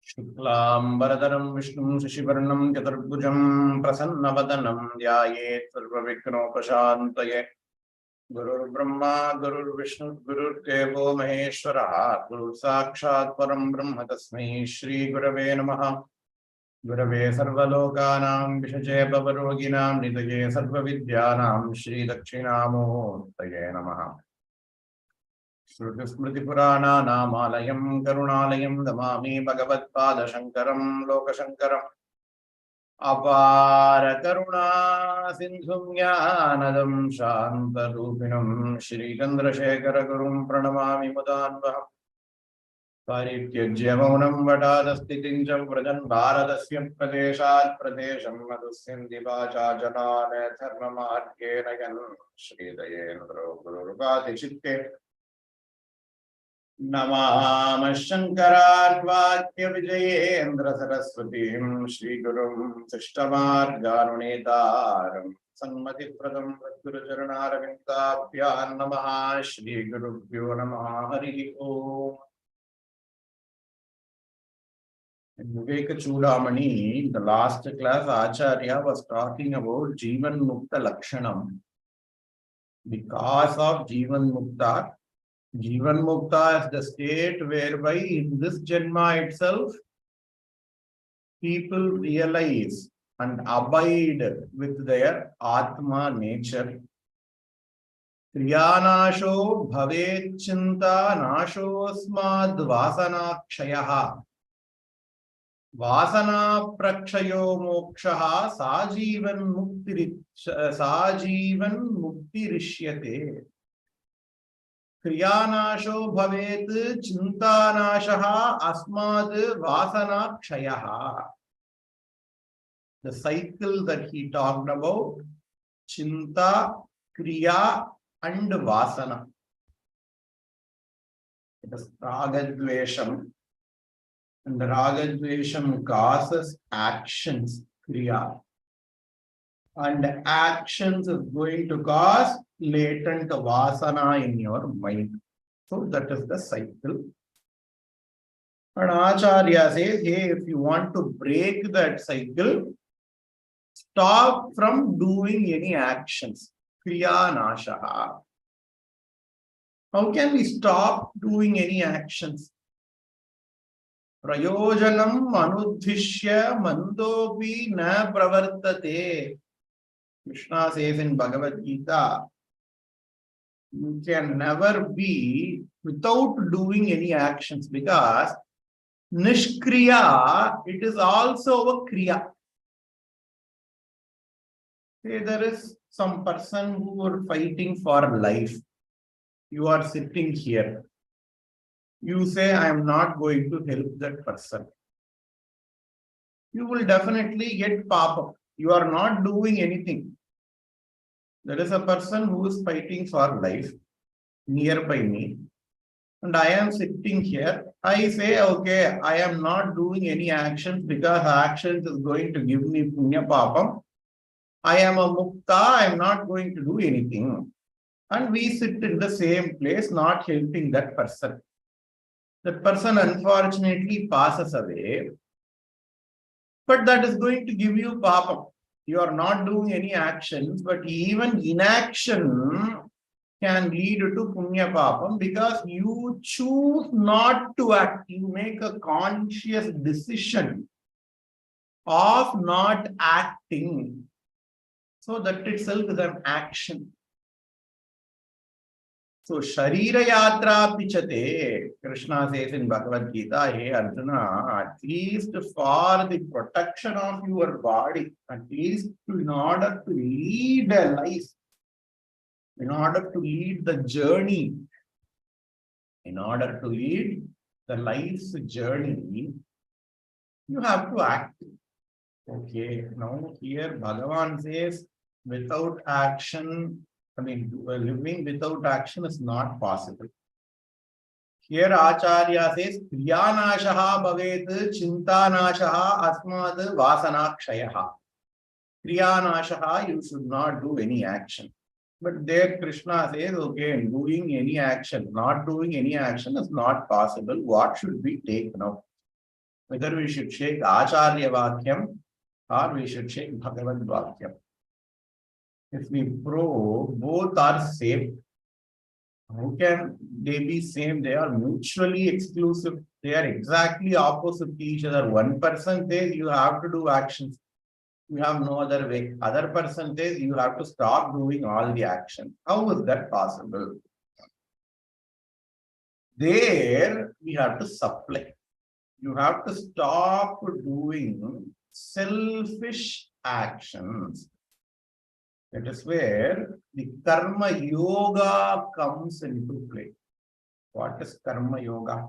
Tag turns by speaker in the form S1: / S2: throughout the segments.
S1: शुक्लांबरधरं विष्णुं शशिवर्णं चतुर्भुजं प्रसन्नवदनं ध्यायेत् सर्वविघ्नोपशान्तये। गुरुर्ब्रह्मा गुरुर्विष्णु गुरुर्देवो महेश्वरः गुरुसाक्षात् परं ब्रह्म तस्मै श्रीगुरवे नमः। गुरवे सर्वलोकानां विषजे भवरोगिणां निधये सर्वविद्यानां श्रीदक्षिणामूर्तये नमः। श्रुतिस्मृतिपुराणानामालयं करुणालयं नमामि भगवत्पादशङ्करं लोकशङ्करम्। अपार करुणा सिन्धुं ज्ञानदं शान्तरूपिणं श्रीचन्द्रशेखरगुरुं प्रणमामि मुदान्वहम्। परित्यज्य मौनं वटादस्थितिं च व्रजन् भारतस्य प्रदेशात् प्रदेशं मधुस्यन्ति वाचा जनान् धर्ममार्गेण यन् श्रीदयेन्द्रो गुरुरुपाधिचित्ते। नमामः शङ्करान् वाक्यविजयेन्द्र सरस्वतीं श्रीगुरुं शिष्टमार्गानुनेतारं सन्मतिप्रदं सद्गुरुचरणारविन्दाभ्यां नमः। श्रीगुरुभ्यो नमः। हरिः ओम्। Viveka Chudamani, in the last class, Acharya was talking about Jivan Mukta Lakshanam. The cause of Jivan Mukta. Jivan Mukta is the state whereby in this Janma itself, people realize and abide with their Atma nature. Kriyanasho bhavet chinta nashosmad vasana kshayaha. Vasana prakshayo mokshaha sajivan mukti rishyate. Kriyanasho bhavet chintanashaha asmad vasana kshayaha. The cycle that he talked about, chinta, kriya and vasana. It is ragadvesham. And the ragadvesham causes actions, kriya. And actions is going to cause latent vasana in your mind. So that is the cycle. And Acharya says, hey, if you want to break that cycle, stop from doing any actions. Kriya nashaha. How can we stop doing any actions? Prayojanam anudhishya mandopi na pravartate. Krishna says in Bhagavad Gita, you can never be without doing any actions because Nishkriya, it is also a Kriya. Say there is some person who are fighting for life. You are sitting here. You say, I am not going to help that person. You will definitely get papa. You are not doing anything. There is a person who is fighting for life nearby me. And I am sitting here. I say, okay, I am not doing any actions because actions is going to give me punya papam. I am a mukta. I am not going to do anything. And we sit in the same place, not helping that person. That person unfortunately passes away. But that is going to give you papam. You are not doing any actions, but even inaction can lead to punya papam because you choose not to act. You make a conscious decision of not acting. So that itself is an action. So Sharira Yatra Pichate, Krishna says in Bhagavad Gita, hey Arjuna, at least for the protection of your body, at least in order to lead a life, in order to lead the journey, in order to lead the life's journey, you have to act. Okay, now here Bhagavan says, without action, living without action is not possible. Here Acharya says, Kriyanashaha bhavet chintanashaha asmad vasanakshayaha. Kriyanashaha, you should not do any action. But there Krishna says, okay, doing any action, not doing any action is not possible. What should we take now? whether we should take Acharya Vakyam or we should take Bhagavad Vakyam. If we prove both are same, how can they be same? They are mutually exclusive. They are exactly opposite to each other. One person says you have to do actions. You have no other way. Other person says you have to stop doing all the action. How is that possible? There we have to supply. You have to stop doing selfish actions. That is where the karma yoga comes into play. What is karma yoga?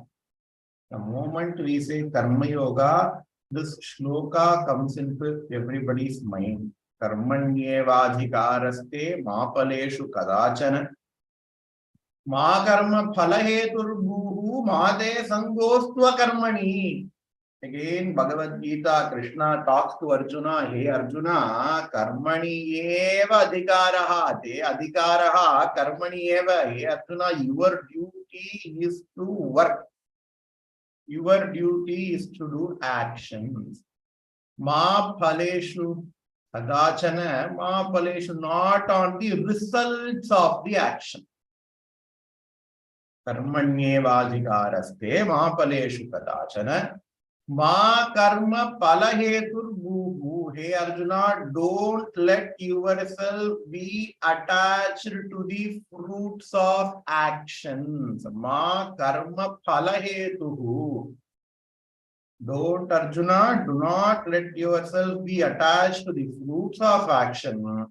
S1: The moment we say karma yoga, this shloka comes into everybody's mind. Karmanyevadhikaraste mapaleshu kadachana ma karma phalaheturbhuhu made sangostva karmani. Again, Bhagavad Gita, Krishna talks to Arjuna, hey Arjuna, karmani eva adhikaraha, te adhikaraha, karmani eva, hey Arjuna, your duty is to work. Your duty is to do actions. Ma phaleshu kadachana, ma phaleshu, not on the results of the action. Karmanyevadhikaraste ma phaleshu kadachana. Ma karma palahetur bhuhu. Hey Arjuna, don't let yourself be attached to the fruits of actions. Ma karma palahetuhu. Don't Arjuna, do not let yourself be attached to the fruits of action.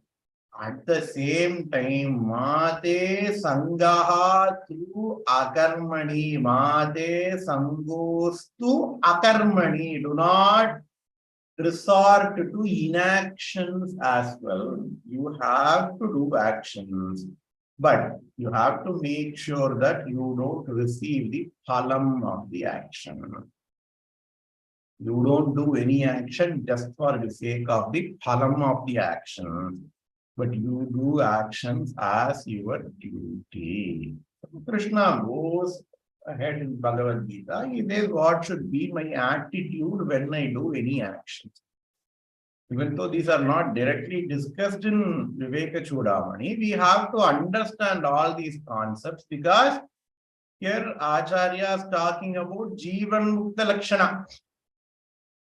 S1: At the same time, mate sangaha through akarmani, mate sangostu akarmani. Do not resort to inactions as well. You have to do actions, but you have to make sure that you don't receive the phalam of the action. You don't do any action just for the sake of the phalam of the action, but you do actions as your duty. Krishna goes ahead in Bhagavad Gita. He says, what should be my attitude when I do any actions? Even though these are not directly discussed in Viveka Chudamani, we have to understand all these concepts because here Acharya is talking about Jivan Mukta Lakshana,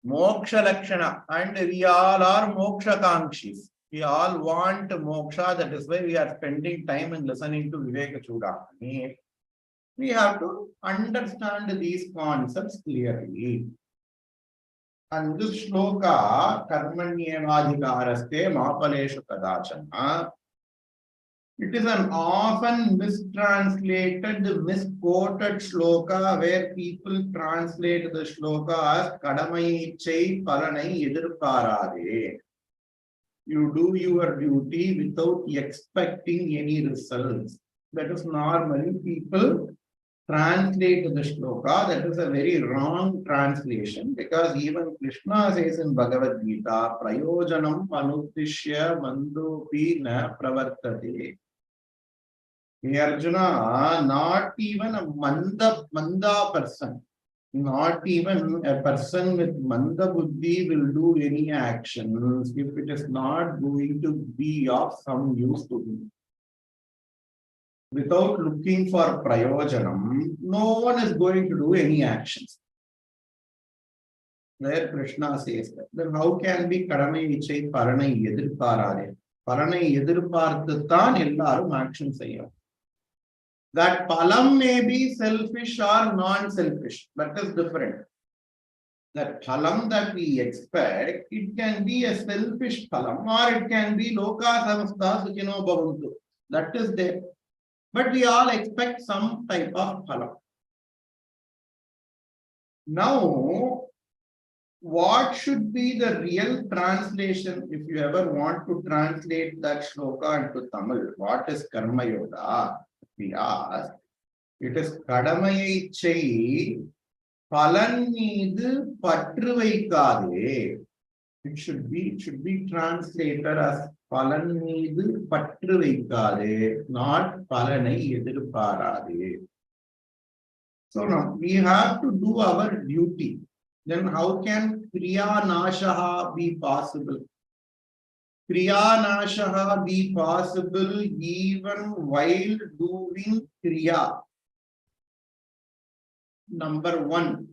S1: Moksha Lakshana, and we all are Moksha Kankshis. We all want moksha. That is why we are spending time in listening to Viveka Chudamani. We have to understand these concepts clearly. And this shloka, Karmanyevadhikaraste mapaleshu kadachana, it is an often mistranslated, misquoted shloka where people translate the shloka as Kadamai Chai Paranai Edirparade. You do your duty without expecting any results. That is normally people translate the shloka. That is a very wrong translation because even Krishna says in Bhagavad Gita, Prayojanam anuttishya mandopi na pravartate. Hey Arjuna, not even a manda person, not even a person with manda buddhi will do any actions if it is not going to be of some use to him. Without looking for prayojanam, no one is going to do any actions. Where Krishna says that, then how can be kadamai ichai paranai edirparade? Paranai edirparthathan ellarum action seyyam. That palam may be selfish or non-selfish. That is different. That phalam that we expect, it can be a selfish phalam or it can be loka samastha sukhino bhavantu. That is there. But we all expect some type of phalam. Now, what should be the real translation if you ever want to translate that shloka into Tamil? What is karma yoga? We ask. It is kadamai chai palan meedu patru vaikade. It should be translated as palan meedu patru vaikade, not palanai edirparade. So now we have to do our duty. then how can Kriya Nashaha be possible? Kriya Nashaha be possible even while doing Kriya. Number one,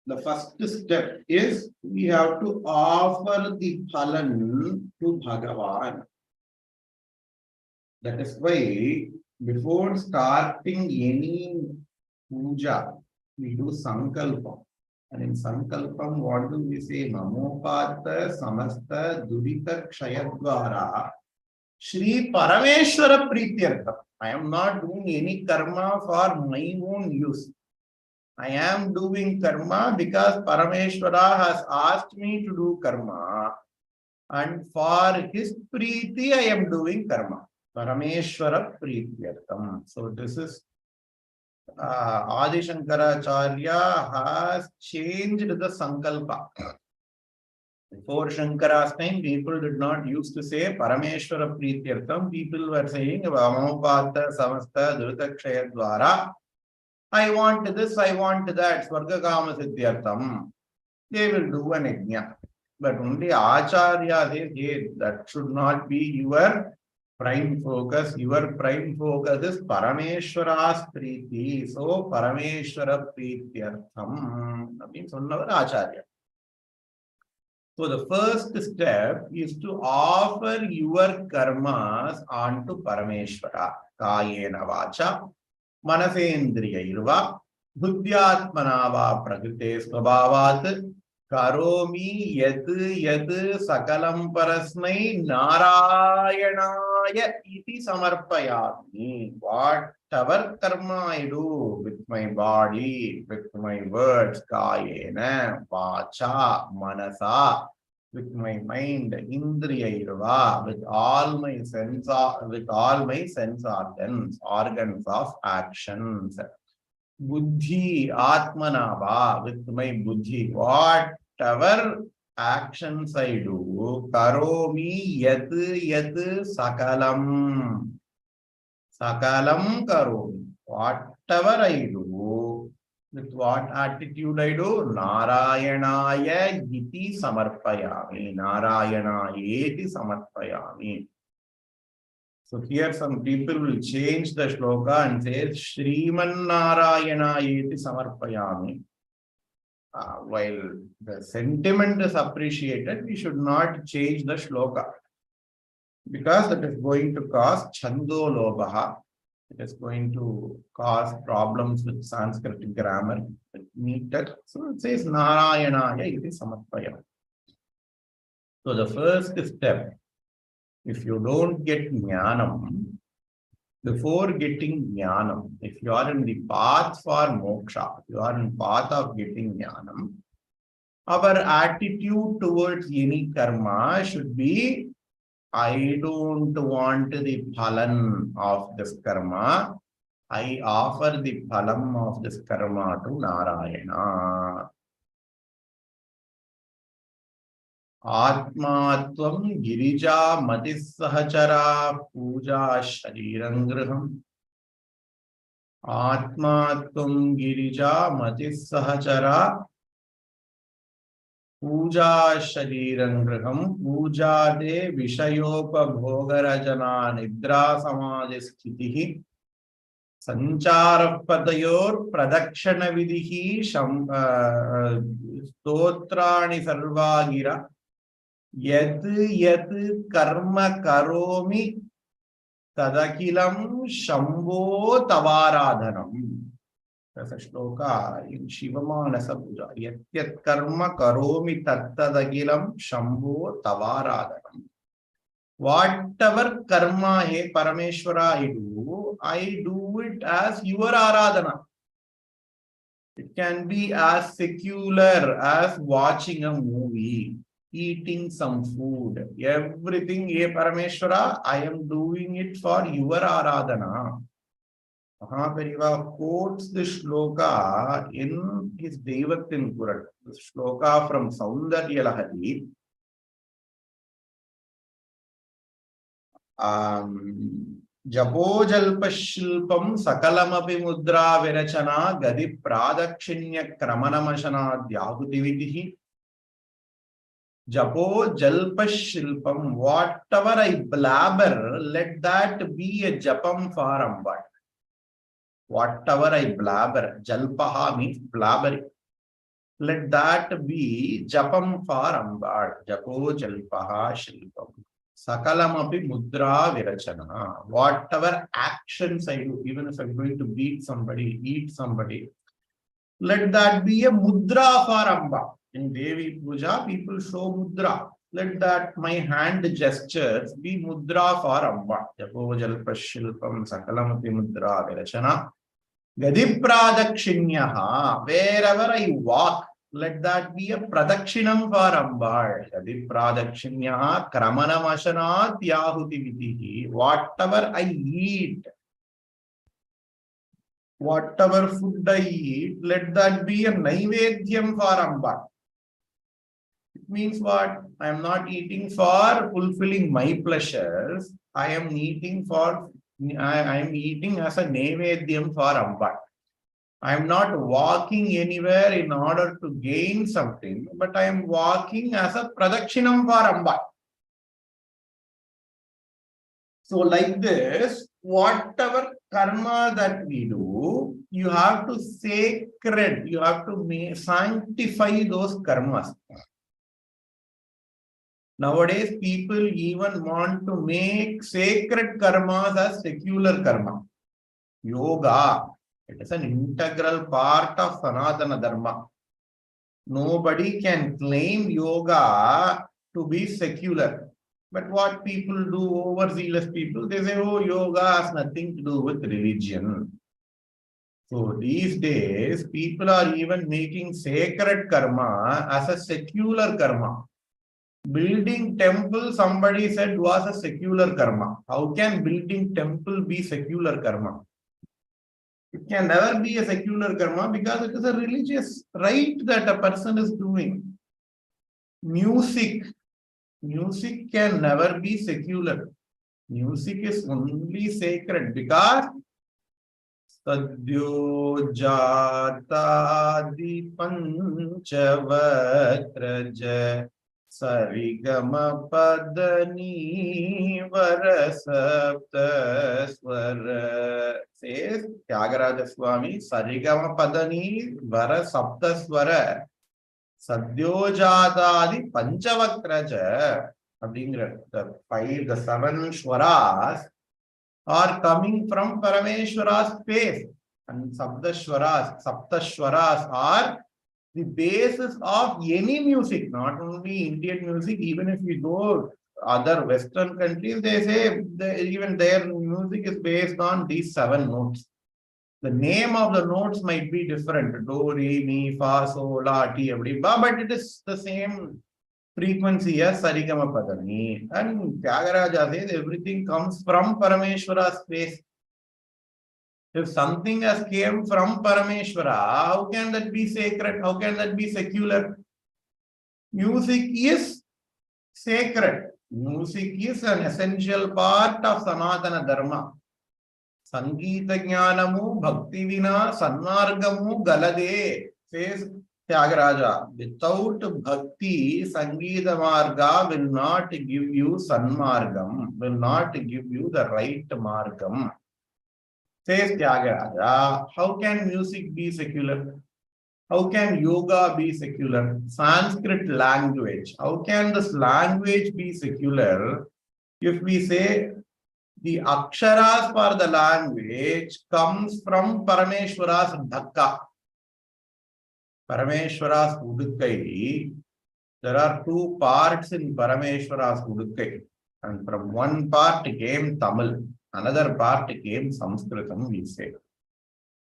S1: the first step is we have to offer the phalan to Bhagavan. That is why before starting any puja, we do sankalpam. And in sankalpam, what do we say? Namopata samasta dudita kshayadvara Shri Parameshwara Prityartham. I am not doing any karma for my own use. I am doing karma because Parameshwara has asked me to do karma. And for his Preeti, I am doing karma. Parameshwara Prityartham. So this is Adi Shankaracharya has changed the Sankalpa. Before Shankara's time, people did not used to say Parameshwara Prityartham. People were saying Vamopata Samasta Dhrutakshaya Dwara. I want this, I want that. Swarga Kama Siddhyartham. They will do an yajna. But only Acharya says, hey, that should not be your prime focus. Your prime focus is Parameshwara's Preeti. So Parameshwara Prityartham. That means another Acharya. So the first step is to offer your karmas onto Parameshwara. Kayena vacha, manasendriyairva, buddhyatmana va prakrite svabhavat, karomi yad sakalam parasmai narayanaya iti samarpayami. Whatever karma I do with my body, with my words, kayena, vacha, manasa, with my mind, indriyairva, with all my sense organs of actions. Buddhi, atmanava, with my buddhi, whatever actions I do, karomi yat sakalam. Sakalam karomi. Whatever I do, with what attitude I do, Narayanaya iti samarpayami. Narayanayeti samarpayami. So here some people will change the shloka and say Shriman Narayanayeti samarpayami. While the sentiment is appreciated, we should not change the shloka, because that is going to cause chando lobaha. It is going to cause problems with Sanskrit grammar, with meter. So it says Narayanaya iti samarpayami. So the first step, if you don't get jnanam, before getting jnanam, if you are in the path for moksha, if you are in path of getting jnanam, our attitude towards any karma should be, I don't want the phalan of this karma. I offer the phalam of this karma to Narayana. Atmatvam girija matis sahachara puja sharirangraham. Atmatvam girija matis sahachara puja sharirangraham. Puja de vishayopabhogarajana nidra samadhi sthitihi. Sancharappadayor pradakshana vidihi stotrani sarvagira. Yat karma karomi tadakilam shambho tavaradhanam. That's a shloka in Shivamanasa Puja. Yat karma karomi tattadakilam shambho tavaradhanam. Whatever karma hai Parameshwara I do it as your aradhana. It can be as secular as watching a movie, eating some food, everything, ye Parameshwara, I am doing it for your aradhana. Mahapariva quotes the shloka in his Devatin Kural, the shloka from Saundarya Lahari. Japo jalpashilpam sakalamapi mudra virachana gadi pradakshinya kramanamashana dhyahutivitihi. Japo jalpashilpam, whatever I blabber, let that be a japam for Amba. Whatever I blabber, jalpaha means blabbering. Let that be japam for Amba. Japo jalpaha shilpam. Sakalamapi mudra virachana. Whatever actions I do, even if I'm going to beat somebody, eat somebody, let that be a mudra for Amba. In Devi Puja, people show mudra. Let that my hand gestures be mudra for Amba. Japo jalpashilpam sakalamapi mudra virachana. Gadi pradakshinyaha. Wherever I walk, let that be a pradakshinam for Amba. Gadi pradakshinyaha kramanamashana yahutivitihi. Whatever I eat, whatever food I eat, let that be a naivedyam for Amba. It means what? I am not eating for fulfilling my pleasures. I am eating as a naivedyam for Amba. I am not walking anywhere in order to gain something, but I am walking as a pradakshinam for Amba. So like this, whatever karma that we do, you have to sanctify those karmas. Nowadays, people even want to make sacred karmas as secular karma. Yoga, it is an integral part of Sanatana Dharma. Nobody can claim yoga to be secular. But what people do, overzealous people, they say, oh, yoga has nothing to do with religion. So these days, people are even making sacred karma as a secular karma. Building temple, somebody said, was a secular karma. How can building temple be secular karma? It can never be a secular karma because it is a religious right that a person is doing. Music can never be secular. Music is only sacred because Sadyo Jata Di Panchavakraja Sarigama Padani Varasapta Swara. Says Tyagaraja Swami, Sarigama Padani Varasapta Swara Sadyojatadi Panchavakraja. The 7 Shwaras are coming from Parameshwara's face. And Saptashwaras are the basis of any music, not only Indian music. Even if we go other Western countries, they say even their music is based on these 7 notes. The name of the notes might be different, do, re, mi, fa, sol, la, ti, but it is the same frequency as Sarigama Padani. And Tyagaraja says everything comes from Parameshwara's face. If something has came from Parameshwara, how can that be sacred? How can that be secular? Music is sacred. Music is an essential part of Sanatana Dharma. Sangeeta Jnanamu Bhakti Vina Sanmargamu Galade, says Tyagaraja. Without Bhakti, Sangeeta Marga will not give you Sanmargam, will not give you the right Margam. Says Tyagaraja, how can music be secular? How can yoga be secular? Sanskrit language. How can this language be secular if we say the aksharas for the language comes from Parameshwara's dhakka? Parameshwara's udukkai. There are 2 parts in Parameshwara's udukkai. And from one part came Tamil. Another part came Sanskritam, we say.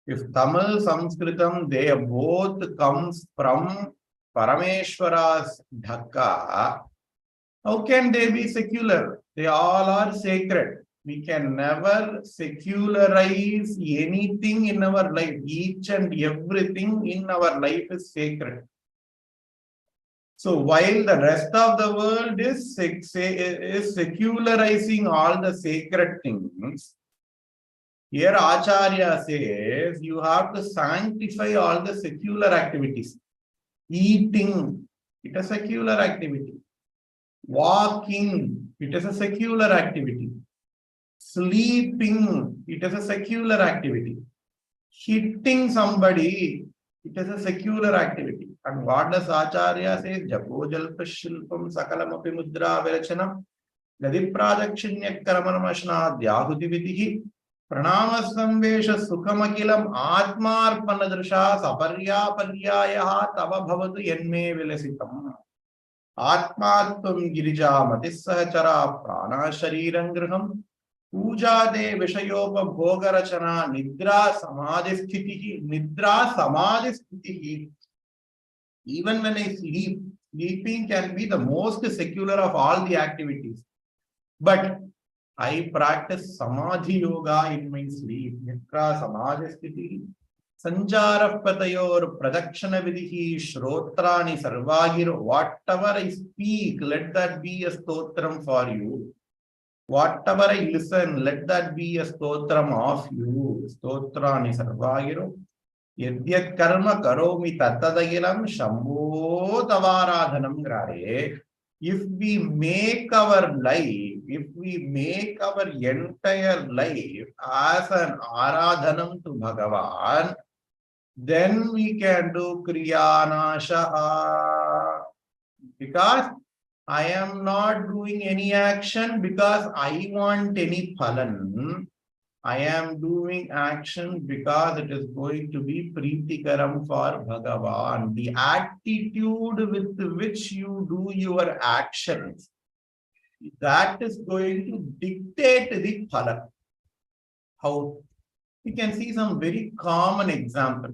S1: If Tamil, Sanskritam, they both comes from Parameshwara's dhakka, how can they be secular? They all are sacred. We can never secularize anything in our life. Each and everything in our life is sacred. So while the rest of the world is secularizing all the sacred things, Here Acharya says you have to sanctify all the secular activities. Eating, it is a secular activity. Walking, it is a secular activity. Sleeping, it is a secular activity. Hitting somebody, it is a secular activity. And what does Acharya say? Japo jalpa shilpam sakalamapi mudra virachanam Gadi Pradakshinya Karamanamashna Dhyahuti Vidihi Pranama Samvesha Sukamakilam Atmarpanadrisha Saparya Paryayaha Tava Bhavatu Yenme Vilasitam Atmatvam Girija Matissahachara Prana Sharirangraham Puja De Vishayopa Bhogarachana Nidra Samadhi Sthitihi. Even when I sleep, sleeping can be the most secular of all the activities. But I practice Samadhi Yoga in my sleep. Nitra Samadhi Sthiti. Sanjara Patayor Pradakshana Vidihi Shrotrani Sarvagiro. Whatever I speak, let that be a stotram for you. Whatever I listen, let that be a stotram of you. Stotrani Sarvagiro. Yadyat Karma Karomi Tatadagilam Shambho Tavaradhanam Grare. If we make our life, if we make our entire life as an aradhanam to Bhagavan, then we can do Kriyanasha. Because I am not doing any action because I want any phalan. I am doing action because it is going to be Preetikaram for Bhagavan. The attitude with which you do your actions, that is going to dictate the phala. How? You can see some very common example.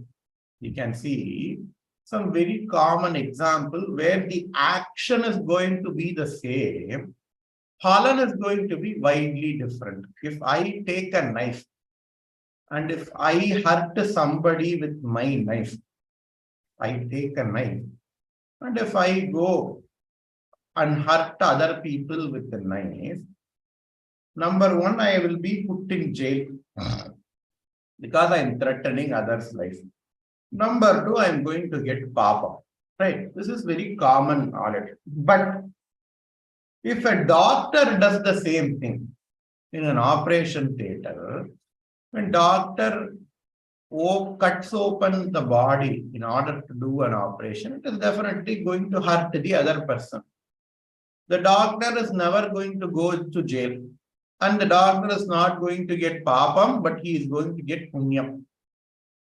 S1: You can see some very common example where the action is going to be the same. Phalan is going to be widely different. If I take a knife and if I hurt somebody with my knife, I take a knife, and if I go and hurt other people with the knife, number one, I will be put in jail because I am threatening others' life. Number two, I am going to get papa. Right? This is very common knowledge. But if a doctor does the same thing in an operation theater, when doctor cuts open the body in order to do an operation, it is definitely going to hurt the other person. The doctor is never going to go to jail, and the doctor is not going to get papam, but he is going to get punyam.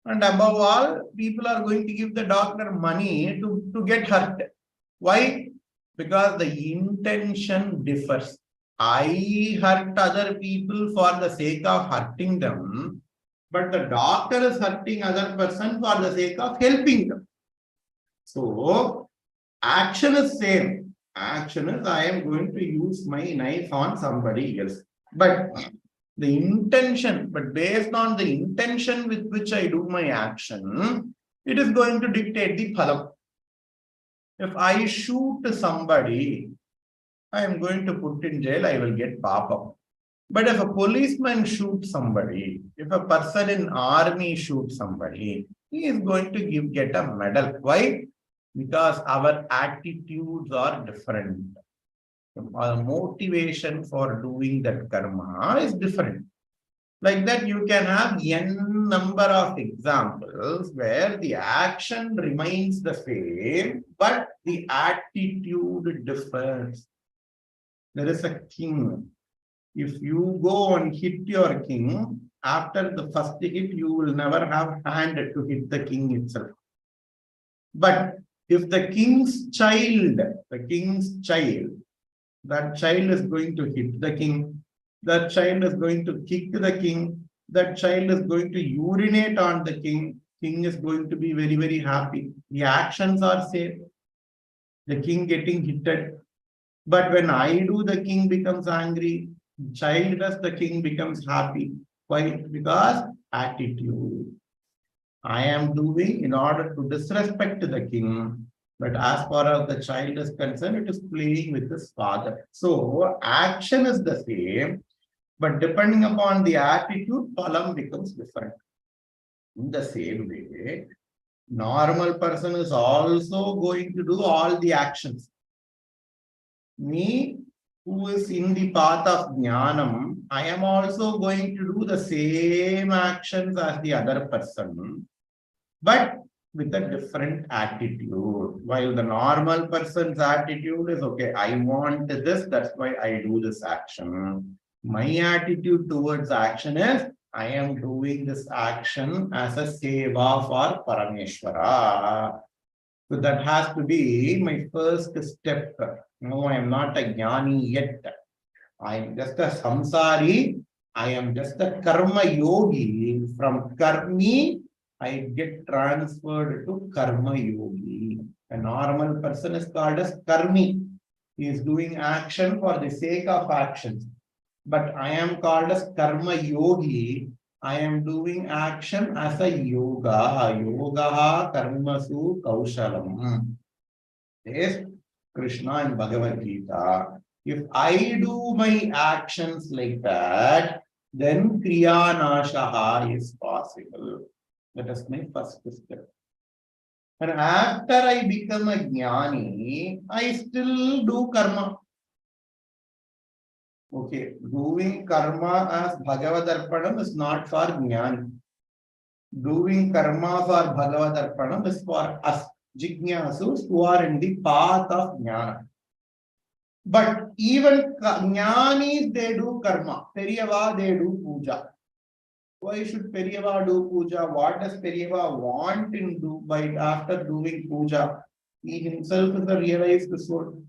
S1: And above all, people are going to give the doctor money to get hurt. Why? Because the intention differs. I hurt other people for the sake of hurting them, but the doctor is hurting other person for the sake of helping them. So, action is same. Action is I am going to use my knife on somebody else. But the intention, but based on the intention with which I do my action, it is going to dictate the phalam. If I shoot somebody, I am going to put in jail, I will get papa. But if a policeman shoots somebody, if a person in army shoots somebody, he is going to get a medal. Why? Because our attitudes are different. Our motivation for doing that karma is different. Like that, you can have n number of examples where the action remains the same, but the attitude differs. There is a king. If you go and hit your king, after the first hit, you will never have hand to hit the king itself. But if the king's child, that child is going to hit the king, that child is going to kick the king, that child is going to urinate on the king is going to be very, very happy. The actions are same. The king getting hitted. But when I do, the king becomes angry. Child does, the king becomes happy. Why? Because attitude. I am doing in order to disrespect the king. But as far as the child is concerned, it is playing with his father. So action is the same. But depending upon the attitude, phalam becomes different. In the same way, normal person is also going to do all the actions. Me, who is in the path of jnanam, I am also going to do the same actions as the other person, but with a different attitude. While the normal person's attitude is, okay, I want this, that's why I do this action. My attitude towards action is, I am doing this action as a seva for Parameshwara. So that has to be my first step. No, I am not a jnani yet. I am just a samsari. I am just a karma yogi. From karmi, I get transferred to karma yogi. A normal person is called as karmi. He is doing action for the sake of actions. But I am called as karma yogi. I am doing action as a yoga. Yoga karmasu kaushalam. Yes, Krishna in Bhagavad Gita. If I do my actions like that, then Kriya Nashaha is possible. That is my first step. And after I become a jnani, I still do karma. Okay, doing karma as Bhagavadarpanam is not for jnani. Doing karma for Bhagavadarpanam is for us, jignasus, who are in the path of jnana. But even jnanis, they do karma. Periyava, they do puja. Why should Periyava do puja? What does Periyava want in do by after doing puja? He himself is a realized soul.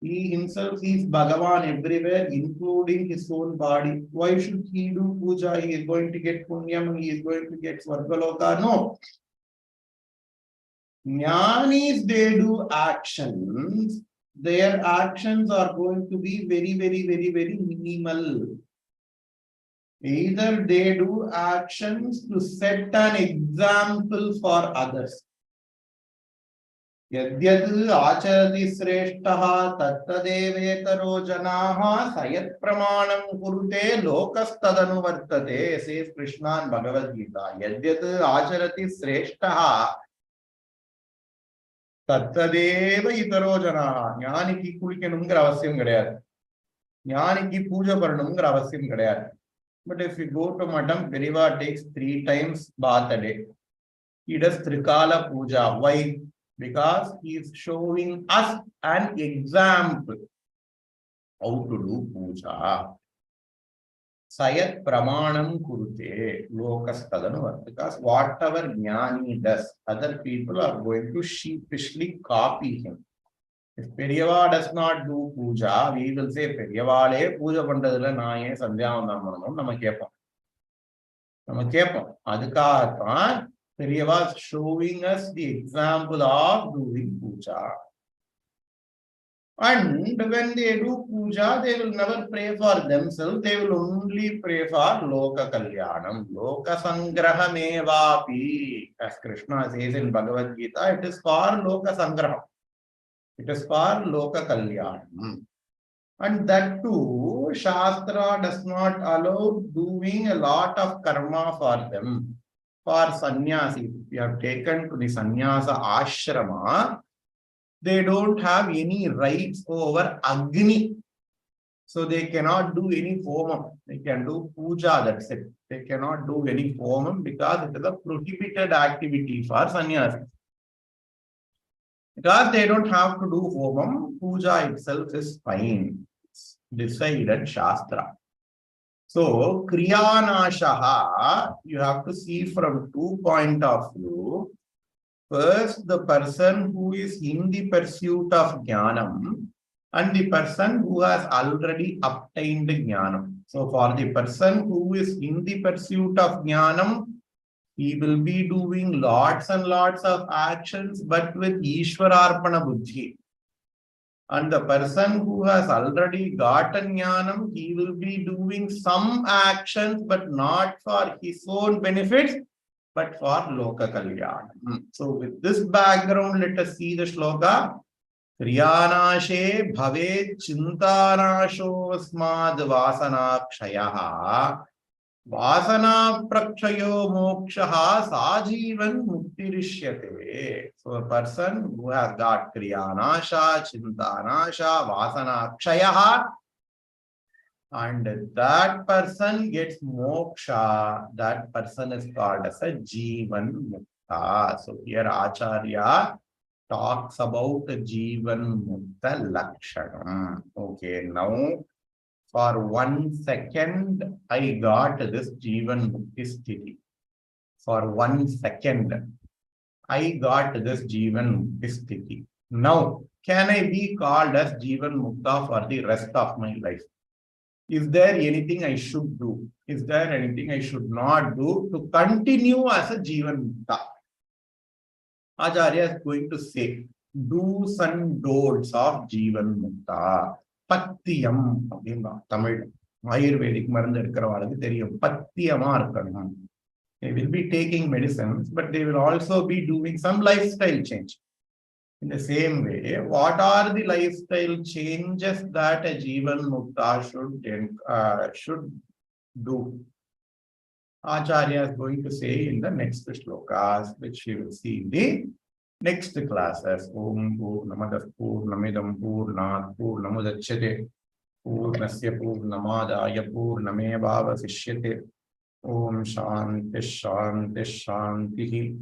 S1: He himself sees Bhagavan everywhere, including his own body. Why should he do puja? He is going to get punyam, he is going to get Swargaloka. No. Jnanis, they do actions. Their actions are going to be very minimal. Either they do actions to set an example for others. Yadyad acharati sreshtaha tattadevetaro janaha sayat pramanam kurute lokastadanu vartate, says Krishna in Bhagavad Gita. Yadyad acharati sreshtaha tattadeva itaro janaha. Jnaniki kulikanumgra avasyam kadayadu. Jnaniki puja paranumgra avasyam kadayadu. But if you go to Madam, Periyava takes 3 times bath a day. He does Trikala Puja. Why? Because he is showing us an example how to do puja. Sayat pramanam kurute lokastadanu. Because whatever jnani does, other people are going to sheepishly copy him. If Periyava does not do puja, we will say, Periyavale puja pandadilla naaye sandhyavandam pananum nama kepam. Nama kepam. Adukathaan Periyava is showing us the example of doing puja. And when they do puja, they will never pray for themselves. They will only pray for Loka Kalyanam. Loka Sangrahamevapi. As Krishna says in Bhagavad Gita, it is for Loka Sangraham. It is for Loka Kalyanam. And that too, Shastra does not allow doing a lot of karma for them. For sannyasi, we have taken to the sannyasa ashrama, they don't have any rights over Agni. So they cannot do any homam. They can do puja, that's it. They cannot do any homam because it is a prohibited activity for sannyasi. Because they don't have to do homam, puja itself is fine. It's decided Shastra. So, Kriyanashaha, you have to see from 2 points of view. First, the person who is in the pursuit of jnanam and the person who has already obtained jnanam. So, for the person who is in the pursuit of jnanam, he will be doing lots and lots of actions, but with Ishwararpana buddhi. And the person who has already gotten jnanam, he will be doing some actions, but not for his own benefits, but for Loka Kalyanam. So with this background, let us see the shloka. Kriyanashe bhave chintanashosmad vasanakshayah Vasana prakshayo mokshaha sajivan muktirishyate. So a person who has got kriyanasha, chintanasha, vasana kshayaha, and that person gets moksha, that person is called as a jivan mukta. So here Acharya talks about the jivan mukta lakshanam. Okay, now for 1 second, I got this Jivan Mukti Sthiti. For 1 second, I got this Jivan Mukti Sthiti. Now, can I be called as Jivan Mukta for the rest of my life? Is there anything I should do? Is there anything I should not do to continue as a Jivan Mukta? Acharya is going to say, do's and don'ts of Jivan Mukta. பத்தியம் அப்படின்னா Tamil ayurvedic மருந்து எடுக்கிறவாளுக்கு தெரியும் பத்தியமா இருக்கணும். They will be taking medicines, but they will also be doing some lifestyle change. In the same way, what are the lifestyle changes that a Jivan Mukta should do? Acharya is going to say in the next shlokas, which we will see in the next classes. Om Purnamadah Purnamidam Purnat Purnamudachyate Purnasya Purnamadaya Purnamevavasishyate. Om Shanti Shanti Shanti.